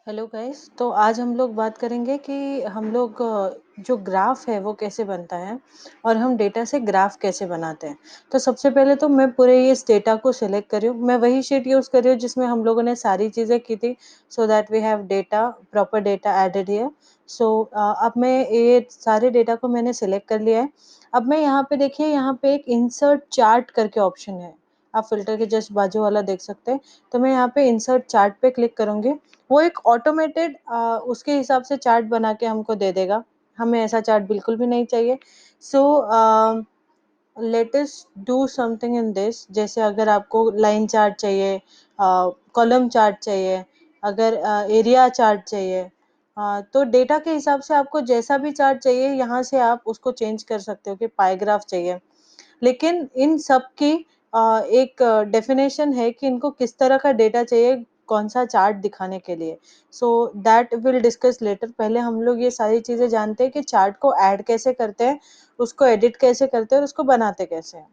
Hello guys. तो आज हम लोग बात करेंगे कि हम लोग जो ग्राफ है वो कैसे बनता है और हम डेटा से ग्राफ कैसे बनाते हैं। तो सबसे पहले तो मैं पूरे इस डेटा को सिलेक्ट कर रही हूँ। मैं वही शीट यूज़ कर रही हूँ जिसमें हम लोगों ने सारी चीज़ें की थी, so that we have data, proper data added here. So अब मैं ये सारे डेटा को मैंने सिलेक्ट कर लिया है। अब मैं यहाँ पे देखिए, यहाँ पे एक इंसर्ट चार्ट करके ऑप्शन है, आप फिल्टर के जस्ट बाजू वाला देख सकते हैं। तो मैं यहाँ पे इंसर्ट चार्ट पे क्लिक करूँगी। वो एक ऑटोमेटेड उसके हिसाब से चार्ट बना के हमको दे देगा। हमें ऐसा चार्ट बिल्कुल भी नहीं चाहिए। सो let us do something in this. जैसे अगर आपको लाइन चार्ट चाहिए, कॉलम चार्ट चाहिए, अगर एरिया चार्ट चाहिए, तो डेटा के हिसाब से आपको जैसा भी चार्ट चाहिए यहाँ से आप उसको चेंज कर सकते हो कि पाई ग्राफ चाहिए। लेकिन इन सब की एक डेफिनेशन है कि इनको किस तरह का डेटा चाहिए, कौन सा चार्ट दिखाने के लिए। So that will discuss later. पहले हम लोग ये सारी चीज़ें जानते हैं कि चार्ट को ऐड कैसे करते हैं, उसको एडिट कैसे करते हैं और उसको बनाते कैसे हैं।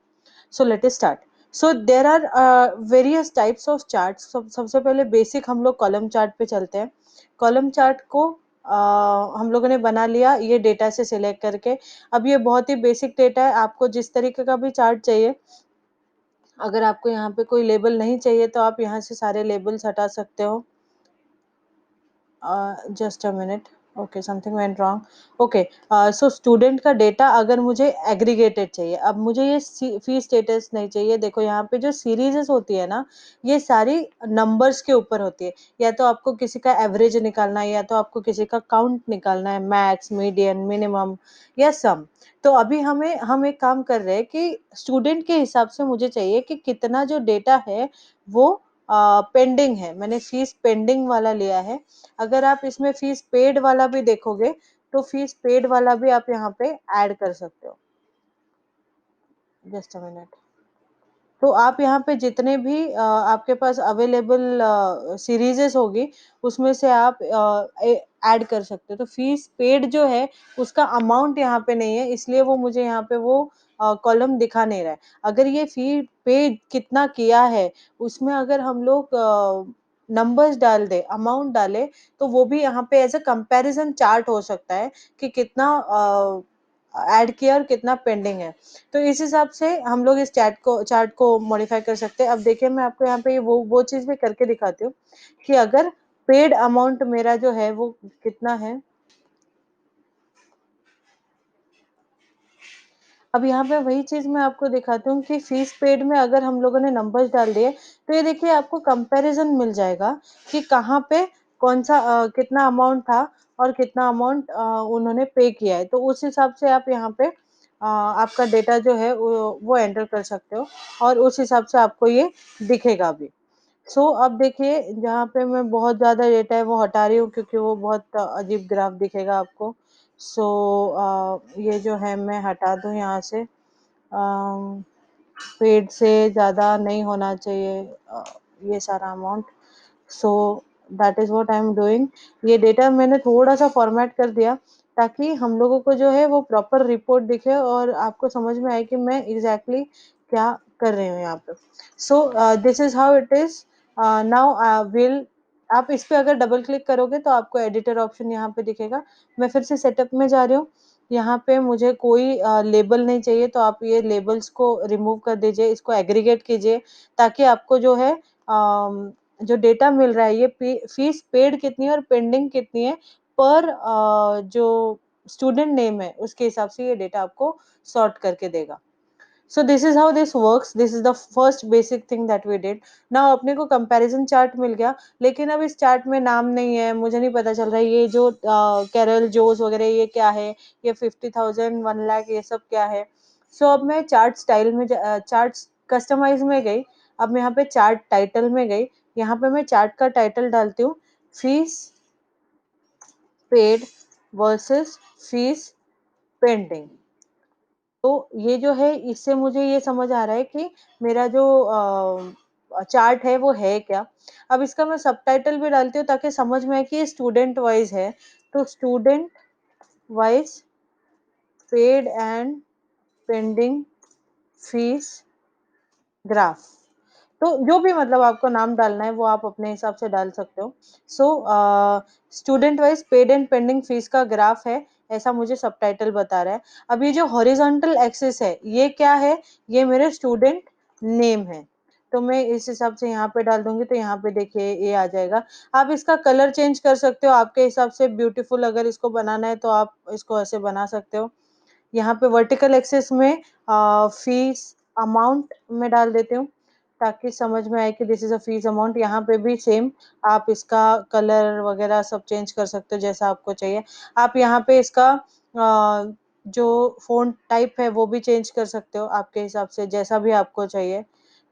So let us start. So there are various types of charts. सबसे पहले बेसिक हम लोग कॉलम चार्ट पे चलते हैं। कॉलम चार्ट को हम लोगों ने बना लिया ये डेटा से सिलेक्ट करके। अब ये बहुत ही बेसिक डेटा है, आपको जिस तरीके का भी चार्ट चाहिए, अगर आपको यहाँ पे कोई लेबल नहीं चाहिए तो आप यहाँ से सारे लेबल्स हटा सकते हो। Just a minute. Okay, something went wrong. Okay, so student का डेटा अगर मुझे एग्रीगेटेड चाहिए, अब मुझे ये फी स्टेटस नहीं चाहिए। देखो यहाँ पे जो सीरीजेस होती है ना, ये सारी नंबर्स के ऊपर होती है। या तो आपको किसी का एवरेज निकालना है, या तो आपको किसी का काउंट निकालना है, मैक्स, मीडियन, मिनिमम या सम। तो अभी हम एक काम कर रहे हैं कि स्टूडेंट के हिसाब से मुझे चाहिए कि कितना जो डेटा है वो पेंडिंग है। मैंने फीस पेंडिंग वाला लिया है। अगर आप इसमें फीस पेड वाला भी देखोगे तो फीस पेड वाला भी आप यहाँ पे ऐड कर सकते हो। Just a minute. तो आप यहाँ पे जितने भी आपके पास अवेलेबल सीरीजेस होगी उसमें से आप ऐड कर सकते हो। तो फीस पेड जो है उसका अमाउंट यहाँ पे नहीं है, इसलिए वो मुझे यहाँ पे वो कॉलम दिखा नहीं रहा है। अगर ये फी पे कितना किया है उसमें अगर हम लोग नंबर्स डाल दे, अमाउंट डाले, तो वो भी यहाँ पे एज अ कंपैरिजन चार्ट हो सकता है कि कितना ऐड किया और कितना पेंडिंग है। तो इस हिसाब से हम लोग इस चार्ट को मॉडिफाई कर सकते हैं। अब देखिए, मैं आपको यहाँ पे वो चीज़ भी करके दिखाती हूँ कि अगर पेड अमाउंट मेरा जो है वो कितना है। अब यहाँ पे वही चीज़ मैं आपको दिखाती हूँ कि फीस पेड में अगर हम लोगों ने नंबर्स डाल दिए तो ये देखिए आपको कंपैरिजन मिल जाएगा कि कहाँ पे कौन सा कितना अमाउंट था और कितना अमाउंट उन्होंने पे किया है। तो उस हिसाब से आप यहाँ पे आपका डेटा जो है वो एंटर कर सकते हो और उस हिसाब से आपको ये दिखेगा भी। सो अब देखिए, जहाँ पे मैं बहुत ज़्यादा डेटा है वो हटा रही हूँ क्योंकि वो बहुत अजीब ग्राफ दिखेगा आपको। सो ये जो है मैं हटा दूँ यहाँ से। पेड से ज़्यादा नहीं होना चाहिए ये सारा amount. So that is what I am doing. ये डेटा मैंने थोड़ा-सा फॉर्मेट कर दिया ताकि हम लोगों को जो है वो प्रॉपर रिपोर्ट दिखे और आपको समझ में आए कि मैं एग्ज़ैक्टली क्या कर रही हूँ यहाँ पे। So this is how it is. Now will आप इस पे अगर डबल क्लिक करोगे तो आपको एडिटर ऑप्शन यहाँ पे दिखेगा। मैं फिर से सेटअप में जा रही हूँ। यहाँ पे मुझे कोई लेबल नहीं चाहिए, तो आप ये लेबल्स को रिमूव कर दीजिए, इसको एग्रीगेट कीजिए ताकि आपको जो है जो डेटा मिल रहा है ये फीस पेड कितनी है और पेंडिंग कितनी है पर जो स्टूडेंट नेम है उसके हिसाब से ये डेटा आपको सॉर्ट करके देगा। So this is how this works. This is the first basic thing that we did. Now अपने को कंपैरिजन चार्ट मिल गया, लेकिन अब इस चार्ट में नाम नहीं है, मुझे नहीं पता चल रहा है ये जो कैरल जोस वगैरह ये क्या है, ये 50,000 1 लाख ये सब क्या है। सो अब मैं चार्ट स्टाइल में चार्ट कस्टमाइज में गई। अब मैं यहाँ पे चार्ट टाइटल में गई। यहाँ पे मैं चार्ट का टाइटल डालती हूँ, fees paid versus fees pending. तो ये जो है इससे मुझे ये समझ आ रहा है कि मेरा जो चार्ट है वो है क्या। अब इसका मैं सबटाइटल भी डालती हूँ ताकि समझ में आए कि ये स्टूडेंट वाइज है। तो student wise paid and pending fees graph. तो जो भी मतलब आपको नाम डालना है वो आप अपने हिसाब से डाल सकते हो। So student wise paid and pending fees का ग्राफ है, ऐसा मुझे सबटाइटल बता रहा है। अब ये जो हॉरिजॉन्टल एक्सिस है ये क्या है, ये मेरे स्टूडेंट नेम है। तो मैं इस हिसाब से यहाँ पे डाल दूंगी, तो यहाँ पे देखिए ये आ जाएगा। आप इसका कलर चेंज कर सकते हो आपके हिसाब से, ब्यूटीफुल अगर इसको बनाना है तो आप इसको ऐसे बना सकते हो। यहाँ पे वर्टिकल एक्सिस में फीस अमाउंट में डाल देती हूँ ताकि समझ में आए कि this is a fees amount. यहाँ पे भी सेम आप इसका कलर वगैरह सब चेंज कर सकते हो जैसा आपको चाहिए। आप यहाँ पे इसका जो फ़ॉन्ट टाइप है वो भी चेंज कर सकते हो आपके हिसाब से, जैसा भी आपको चाहिए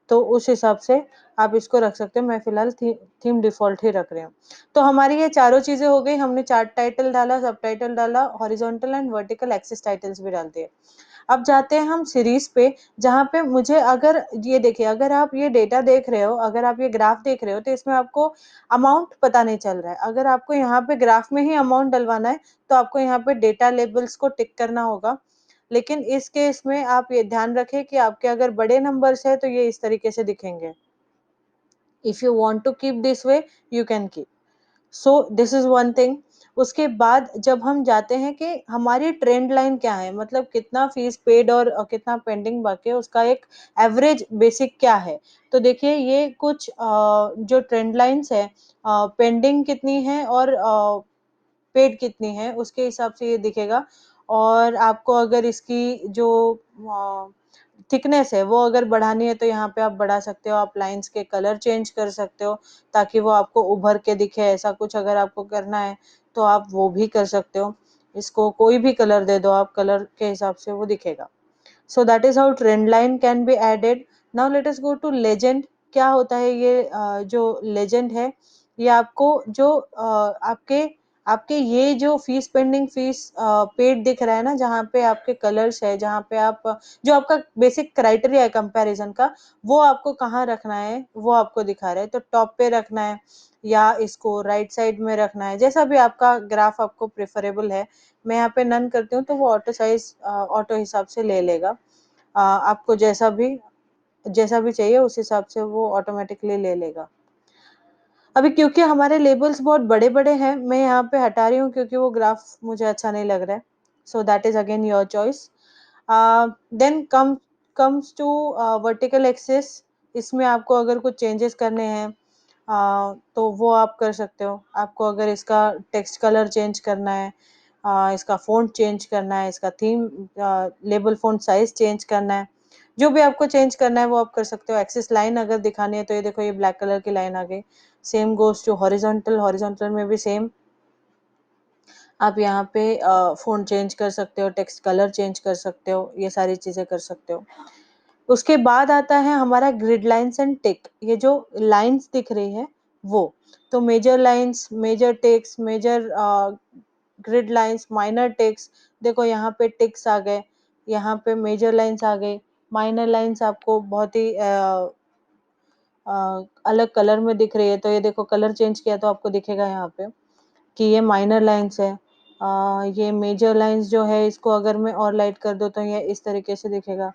तो उस हिसाब से आप इसको रख सकते हो। मैं फिलहाल थीम डिफ़ॉल्ट ही रख रही हूँ। तो हमारी ये चारों चीज़ें हो गई, हमने चार्ट टाइटल डाला, सब टाइटल डाला, horizontal and vertical axis titles भी डाल दिए। अब जाते हैं हम सीरीज पे, जहाँ पे मुझे अगर ये देखिए, अगर आप ये डेटा देख रहे हो, अगर आप ये ग्राफ देख रहे हो तो इसमें आपको अमाउंट पता नहीं चल रहा है। अगर आपको यहाँ पे ग्राफ में ही अमाउंट डलवाना है तो आपको यहाँ पे डेटा लेबल्स को टिक करना होगा। लेकिन इस केस में आप ये ध्यान रखें कि आपके अगर बड़े नंबर्स है तो ये इस तरीके से दिखेंगे। If you want to keep this way you can keep. So this is one thing. उसके बाद जब हम जाते हैं कि हमारी ट्रेंड लाइन क्या है, मतलब कितना फीस पेड और कितना पेंडिंग बाकी है, उसका एक एवरेज बेसिक क्या है। तो देखिए ये कुछ जो ट्रेंड लाइंस है, पेंडिंग कितनी है और पेड कितनी है उसके हिसाब से ये दिखेगा। और आपको अगर इसकी जो थिकनेस है वो अगर बढ़ानी है तो यहाँ पे आप बढ़ा सकते हो, आप लाइंस के कलर चेंज कर सकते हो ताकि वो आपको उभर के दिखे। ऐसा कुछ अगर आपको करना है तो आप वो भी कर सकते हो, इसको कोई भी कलर दे दो आप, कलर के हिसाब से वो दिखेगा। So that is how trend line can be added. Now let us go to legend. क्या होता है ये जो लेजेंड है, ये आपको जो आपके आपके ये जो फीस पेंडिंग फीस पेड दिख रहा है ना, जहाँ पे आपके कलर्स है, जहाँ पे आप जो आपका बेसिक क्राइटेरिया है कंपैरिजन का, वो आपको कहाँ रखना है वो आपको दिखा रहा है। तो टॉप पे रखना है या इसको राइट साइड में रखना है, जैसा भी आपका ग्राफ आपको प्रेफरेबल है। मैं यहाँ पे नन करती हूँ तो वो ऑटो साइज ऑटो हिसाब से ले लेगा। आपको जैसा भी चाहिए उस हिसाब से वो ऑटोमेटिकली ले लेगा। अभी क्योंकि हमारे लेबल्स बहुत बड़े बड़े हैं, मैं यहाँ पे हटा रही हूँ क्योंकि वो ग्राफ मुझे अच्छा नहीं लग रहा है। So that is again your choice. Then comes to vertical axis. इसमें आपको अगर कुछ चेंजेस करने हैं तो वो आप कर सकते हो। आपको अगर इसका टेक्स्ट कलर चेंज करना है, इसका फ़ॉन्ट चेंज करना है, इसका theme label font size change करना है, जो भी आपको चेंज करना है वो आप कर सकते हो। एक्सिस लाइन अगर दिखानी है तो ये देखो ये ब्लैक कलर की लाइन आ गई। Same goes to horizontal, horizontal में भी सेम आप यहाँ पे फ़ॉन्ट चेंज कर सकते हो, टेक्स्ट कलर चेंज कर सकते हो, ये सारी चीज़ें कर सकते हो। उसके बाद आता है हमारा ग्रिड लाइन्स एंड टिक। ये जो लाइन्स दिख रही है वो, तो major lines, major ticks, major grid lines, minor ticks. देखो यहाँ पे टिक्स आ गए, यहाँ पे मेजर लाइन्स आ गई, माइनर लाइन्स आपको बहुत ही अलग कलर में दिख रही है। तो ये देखो कलर चेंज किया तो आपको दिखेगा यहाँ पे कि ये माइनर लाइन्स है। ये मेजर लाइन्स जो है इसको अगर मैं और लाइट कर दूँ तो ये इस तरीके से दिखेगा।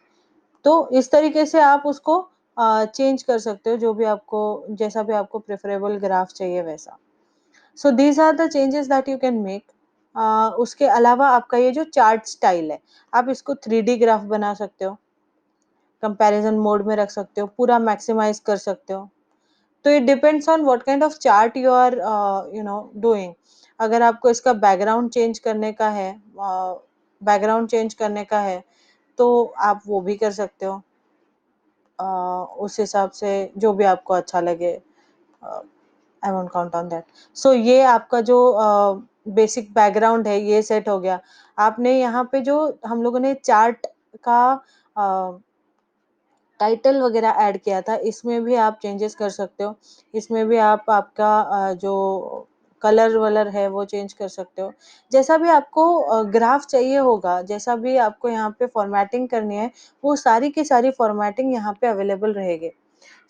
तो इस तरीके से आप उसको चेंज कर सकते हो, जो भी आपको, जैसा भी आपको प्रेफरेबल ग्राफ चाहिए वैसा। So these are the changes that you can make. उसके अलावा आपका ये जो चार्ट स्टाइल है, आप इसको 3D ग्राफ बना सकते हो, कंपैरिजन मोड में रख सकते हो, पूरा मैक्सिमाइज कर सकते हो। तो it depends on what kind of chart you are doing. अगर आपको इसका बैकग्राउंड चेंज करने का है, तो आप वो भी कर सकते हो। उस हिसाब से जो भी आपको अच्छा लगे, I won't count on that. So ये आपका जो बेसिक बैकग्राउंड है ये सेट हो गया। आपने यहाँ पे जो हम लोगों ने चार्ट का टाइटल वगैरह ऐड किया था, इसमें भी आप चेंजेस कर सकते हो। इसमें भी आप आपका जो कलर वलर है वो चेंज कर सकते हो। जैसा भी आपको ग्राफ चाहिए होगा, जैसा भी आपको यहाँ पे फॉर्मेटिंग करनी है, वो सारी की सारी फॉर्मेटिंग यहाँ पे अवेलेबल रहेगी।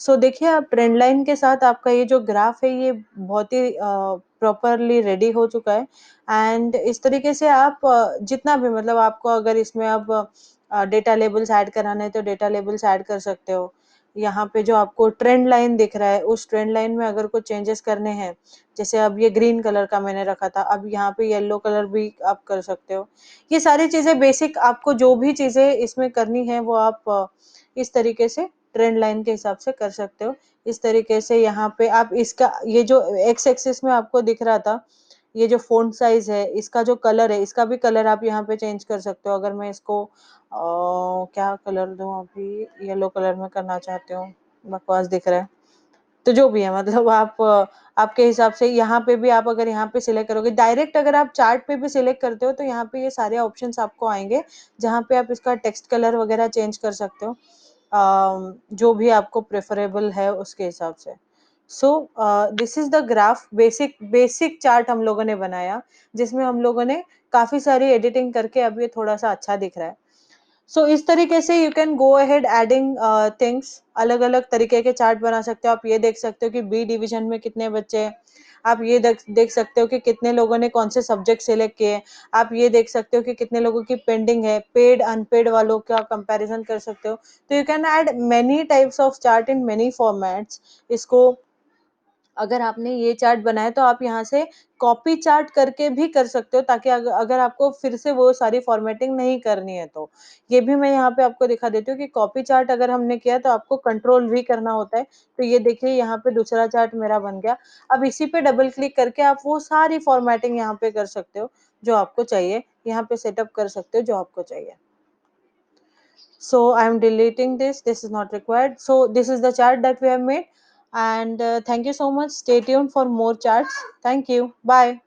सो देखिए आप ट्रेंड लाइन के साथ आपका ये जो ग्राफ है ये बहुत ही प्रॉपरली रेडी हो चुका है। एंड इस तरीके से आप जितना भी, मतलब आपको अगर इसमें अब डेटा लेबल्स ऐड कराने हैं तो डेटा लेबल्स ऐड कर सकते हो। यहाँ पे जो आपको ट्रेंड लाइन दिख रहा है, उस ट्रेंड लाइन में अगर कुछ चेंजेस करने हैं, जैसे अब ये ग्रीन कलर का मैंने रखा था, अब यहाँ पे येलो कलर भी आप कर सकते हो। ये सारी चीजें बेसिक, आपको जो भी चीजें इसमें करनी है वो आप इस तरीके से ट्रेंड लाइन के हिसाब से कर सकते हो। इस तरीके से यहाँ पे आप इसका ये जो एक्स एक्सिस में आपको दिख रहा था, ये जो फ़ॉन्ट साइज़ है, इसका जो कलर है, इसका भी कलर आप यहाँ पे चेंज कर सकते हो। अगर मैं इसको क्या कलर दूँ अभी, येलो कलर में करना चाहती हूँ, बकवास दिख रहा है। तो जो भी है, मतलब आप आपके हिसाब से यहाँ पे भी आप अगर यहाँ पे सिलेक्ट करोगे, डायरेक्ट अगर आप चार्ट पे भी सिलेक्ट करते हो तो यहाँ पे ये सारे ऑप्शंस आपको आएंगे, जहाँ पे आप इसका टेक्स्ट कलर वगैरह चेंज कर सकते हो, जो भी आपको प्रेफरेबल है उसके हिसाब से। सो this is the graph, basic basic chart हम लोगों ने बनाया, जिसमें हम लोगों ने काफी सारी एडिटिंग करके अब ये थोड़ा सा अच्छा दिख रहा है। सो इस तरीके से you can go ahead adding things, अलग अलग तरीके के चार्ट बना सकते हो। आप ये देख सकते हो कि बी डिवीजन में कितने बच्चे हैं, आप ये देख सकते हो कि कितने लोगों ने कौन से सब्जेक्ट सिलेक्ट किए, आप ये देख सकते हो कि कितने लोगों की पेंडिंग है, पेड अनपेड वालों का कंपैरिजन कर सकते हो। तो you can add many types of chart in many formats. इसको अगर आपने ये चार्ट बनाया तो आप यहाँ से कॉपी चार्ट करके भी कर सकते हो, ताकि अगर आपको फिर से वो सारी फॉर्मेटिंग नहीं करनी है तो। ये भी मैं यहाँ पे आपको दिखा देती हूँ कि कॉपी चार्ट अगर हमने किया तो आपको कंट्रोल वी करना होता है। तो ये देखिए यहाँ पे दूसरा चार्ट मेरा बन गया। अब इसी पे डबल क्लिक करके आप वो सारी फॉर्मेटिंग यहाँ पे कर सकते हो जो आपको चाहिए, यहाँ पे सेटअप कर सकते हो जो आपको चाहिए। So I am deleting this is not required. So this is the chart that we have made, and thank you so much. Stay tuned for more charts. Thank you. Bye.